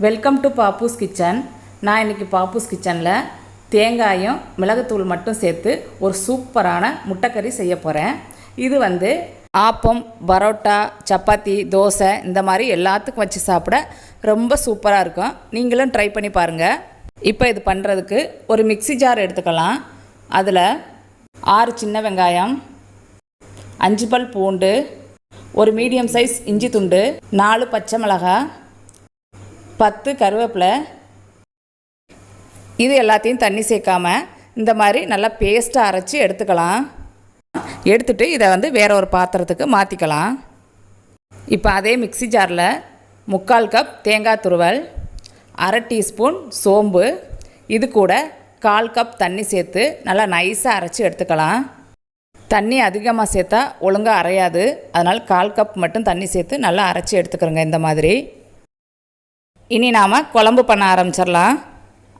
Welcome to Pappu's kitchen. நான் இன்றைக்கி பாப்பூஸ் கிச்சனில் தேங்காயும் மிளகுத்தூள் மட்டும் சேர்த்து ஒரு சூப்பரான முட்டைக்கறி செய்ய போகிறேன். இது ஆப்பம், பரோட்டா, சப்பாத்தி, தோசை இந்த மாதிரி எல்லாத்துக்கும் வச்சு சாப்பிட ரொம்ப சூப்பராக இருக்கும். நீங்களும் ட்ரை பண்ணி பாருங்கள். இப்போ இது பண்ணுறதுக்கு ஒரு மிக்ஸி ஜார் எடுத்துக்கலாம். அதில் 6 சின்ன வெங்காயம், 5 பல் பூண்டு, ஒரு மீடியம் சைஸ் இஞ்சி துண்டு, 4 பச்சை மிளகாய், 10 கருவேப்பிலை, இது எல்லாத்தையும் தண்ணி சேர்க்காம இந்த மாதிரி நல்லா பேஸ்ட்டாக அரைச்சி எடுத்துக்கலாம். எடுத்துகிட்டு இதை வேற ஒரு பாத்திரத்துக்கு மாற்றிக்கலாம். இப்போ அதே மிக்ஸி ஜாரில் 3/4 கப் தேங்காய் துருவல், 1/2 டீஸ்பூன் சோம்பு, இது கூட 1/4 கப் தண்ணி சேர்த்து நல்லா நைஸாக அரைச்சி எடுத்துக்கலாம். தண்ணி அதிகமாக சேர்த்தா ஒழுங்காக அரையாது, அதனால் 1/4 கப் மட்டும் தண்ணி சேர்த்து நல்லா அரைச்சி எடுத்துக்கிறோங்க இந்த மாதிரி. இனி நாம் குழம்பு பண்ண ஆரம்பிச்சிடலாம்.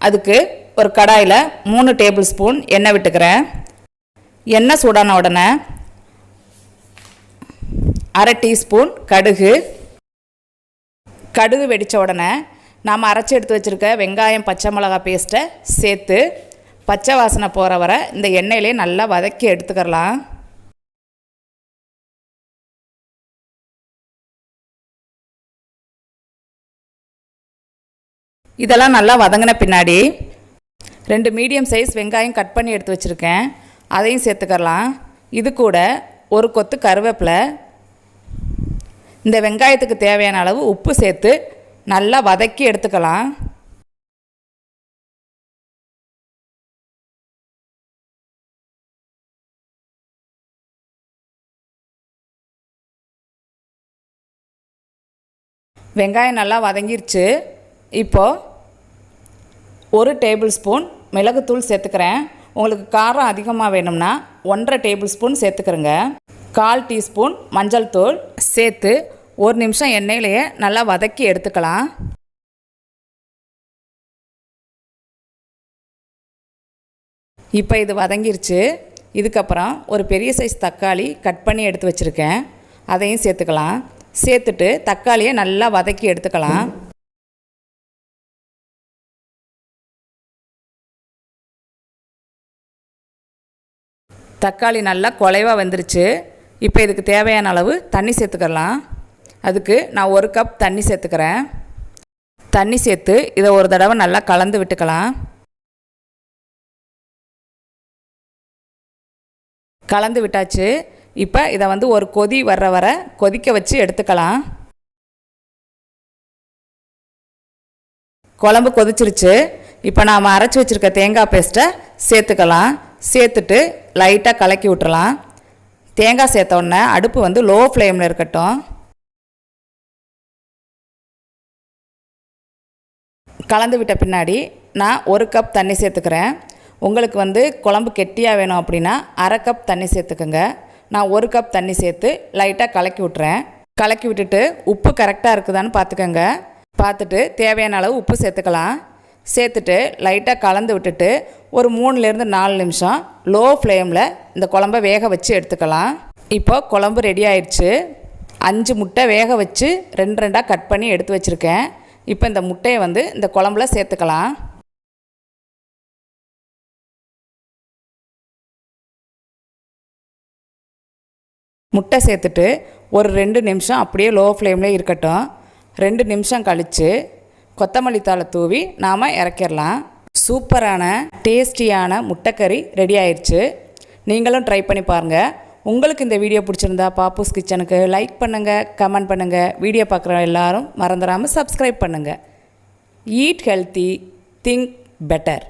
அதுக்கு ஒரு கடாயில் 3 டேபிள் ஸ்பூன் எண்ணெய் விட்டுக்கிறேன். எண்ணெய் சூடான உடனே 1/2 டீஸ்பூன் கடுகு வெடித்த உடனே நாம் அரைச்சி எடுத்து வச்சுருக்க வெங்காயம், பச்சை மிளகாய் பேஸ்ட்டை சேர்த்து பச்சை வாசனை போகிற வரை இந்த எண்ணெயிலே நல்லா வதக்கி எடுத்துக்கிறலாம். இதெல்லாம் நல்லா வதங்கின பின்னாடி 2 மீடியம் சைஸ் வெங்காயம் கட் பண்ணி எடுத்து வச்சுருக்கேன், அதையும் சேர்த்துக்கலாம். இது கூட ஒரு கொத்து கருவேப்பிலை, இந்த வெங்காயத்துக்கு தேவையான அளவு உப்பு சேர்த்து நல்லா வதக்கி எடுத்துக்கலாம். வெங்காயம் நல்லா வதங்கிருச்சு. இப்போது 1 டேபிள் ஸ்பூன் மிளகுத்தூள் சேர்த்துக்கிறேன். உங்களுக்கு காரம் அதிகமாக வேணும்னா 1/2 டேபிள் ஸ்பூன் சேர்த்துக்கிறேங்க. 1/4 டீஸ்பூன் மஞ்சள் தூள் சேர்த்து 1 நிமிஷம் எண்ணெயிலேயே நல்லா வதக்கி எடுத்துக்கலாம். இப்போ இது வதங்கிருச்சு. இதுக்கப்புறம் ஒரு பெரிய சைஸ் தக்காளி கட் பண்ணி எடுத்து வச்சுருக்கேன், அதையும் சேர்த்துக்கலாம். சேர்த்துட்டு தக்காளியை நல்லா வதக்கி எடுத்துக்கலாம். தக்காளி நல்லா குலைவாக வந்துருச்சு. இப்போ இதுக்கு தேவையான அளவு தண்ணி சேர்த்துக்கலாம். அதுக்கு நான் 1 கப் தண்ணி சேர்த்துக்கிறேன். தண்ணி சேர்த்து இதை ஒரு தடவை நல்லா கலந்து விட்டுக்கலாம். கலந்து விட்டாச்சு. இப்போ இதை ஒரு கொதி வர்ற வரை கொதிக்க வச்சு எடுத்துக்கலாம். குழம்பு கொதிச்சிருச்சு. இப்போ நாம் அரைச்சி வச்சுருக்க தேங்காய் பேஸ்ட்டை சேர்த்துக்கலாம். சேர்த்துட்டு லைட்டாக கலக்கி விட்டுறலாம். தேங்காய் சேர்த்த உடனே அடுப்பு லோ ஃப்ளேமில் இருக்கட்டும். கலந்து விட்ட பின்னாடி நான் 1 கப் தண்ணி சேர்த்துக்கிறேன். உங்களுக்கு குழம்பு கெட்டியாக வேணும் அப்படின்னா 1/2 கப் தண்ணி சேர்த்துக்குங்க. நான் 1 கப் தண்ணி சேர்த்து லைட்டாக கலக்கி விட்டுறேன். கலக்கி விட்டுட்டு உப்பு கரெக்டாக இருக்குதான்னு பார்த்துக்கோங்க. பார்த்துட்டு தேவையான அளவு உப்பு சேர்த்துக்கலாம். சேர்த்துட்டு லைட்டாக கலந்து விட்டுட்டு ஒரு 3லேருந்து 4 நிமிஷம் லோ ஃப்ளேமில் இந்த குழம்ப வேக வச்சு எடுத்துக்கலாம். இப்போ குழம்பு ரெடி ஆயிடுச்சு. 5 முட்டை வேக வச்சு 2 கட் பண்ணி எடுத்து வச்சுருக்கேன். இப்போ இந்த முட்டையை இந்த குழம்புல சேர்த்துக்கலாம். முட்டை சேர்த்துட்டு ஒரு 2 நிமிஷம் அப்படியே லோ ஃப்ளேம்லேயே இருக்கட்டும். 2 நிமிஷம் கழித்து கொத்தமல்லி தழை தூவி நாம் இறக்கிடலாம். சூப்பரான டேஸ்டியான முட்டைக்கறி ரெடி ஆயிடுச்சு. நீங்களும் ட்ரை பண்ணி பாருங்கள். உங்களுக்கு இந்த வீடியோ பிடிச்சிருந்தா பாப்பூஸ் கிச்சனுக்கு லைக் பண்ணுங்கள், கமெண்ட் பண்ணுங்கள். வீடியோ பார்க்குற எல்லாரும் மறந்துடாமல் சப்ஸ்கிரைப் பண்ணுங்கள். Eat healthy, think better.